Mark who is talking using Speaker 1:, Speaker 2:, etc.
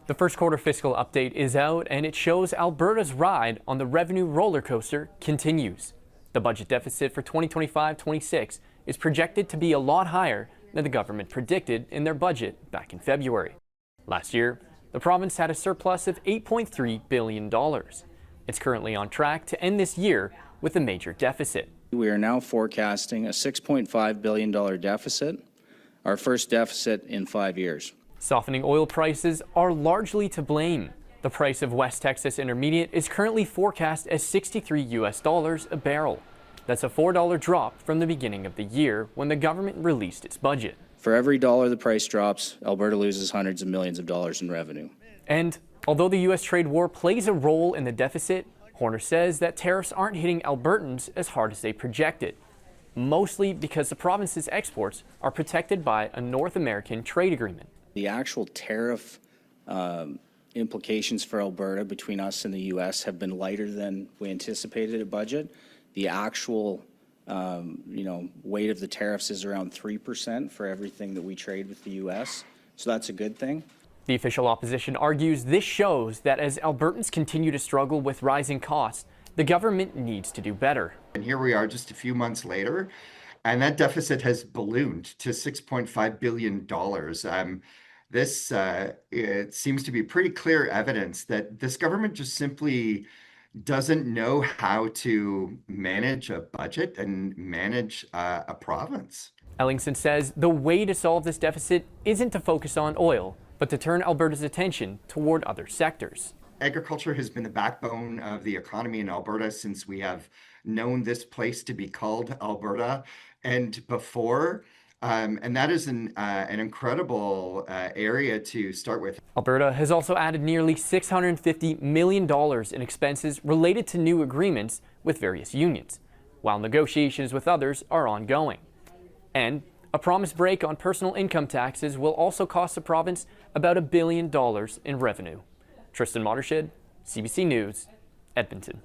Speaker 1: The first quarter fiscal update is out, and it shows Alberta's ride on the revenue roller coaster continues. The budget deficit for 2025-26 is projected to be a lot higher than the government predicted in their budget back in February. Last year, the province had a surplus of $8.3 billion. It's currently on track to end this year with a major deficit.
Speaker 2: We are now forecasting a $6.5 billion deficit, our first deficit in 5 years.
Speaker 1: Softening oil prices are largely to blame. The price of West Texas Intermediate is currently forecast as $63 a barrel. That's a $4 drop from the beginning of the year when the government released its budget.
Speaker 2: For every dollar the price drops, Alberta loses hundreds of millions of dollars in revenue.
Speaker 1: And although the U.S. trade war plays a role in the deficit, Horner says that tariffs aren't hitting Albertans as hard as they projected, mostly because the province's exports are protected by a North American trade agreement.
Speaker 2: The actual tariff implications for Alberta between us and the U.S. have been lighter than we anticipated at budget. The actual weight of the tariffs is around 3% for everything that we trade with the U.S., so that's a good thing.
Speaker 1: The official opposition argues this shows that as Albertans continue to struggle with rising costs, the government needs to do better.
Speaker 3: And here we are just a few months later, and that deficit has ballooned to $6.5 billion. This it seems to be pretty clear evidence that this government just simply doesn't know how to manage a budget and manage a province.
Speaker 1: Ellingson says the way to solve this deficit isn't to focus on oil, but to turn Alberta's attention toward other sectors.
Speaker 3: Agriculture has been the backbone of the economy in Alberta since we have known this place to be called Alberta and before. And that is an incredible area to start with.
Speaker 1: Alberta has also added nearly $650 million in expenses related to new agreements with various unions, while negotiations with others are ongoing. And a promised break on personal income taxes will also cost the province about $1 billion in revenue. Tristan, Mottershead, CBC News, Edmonton.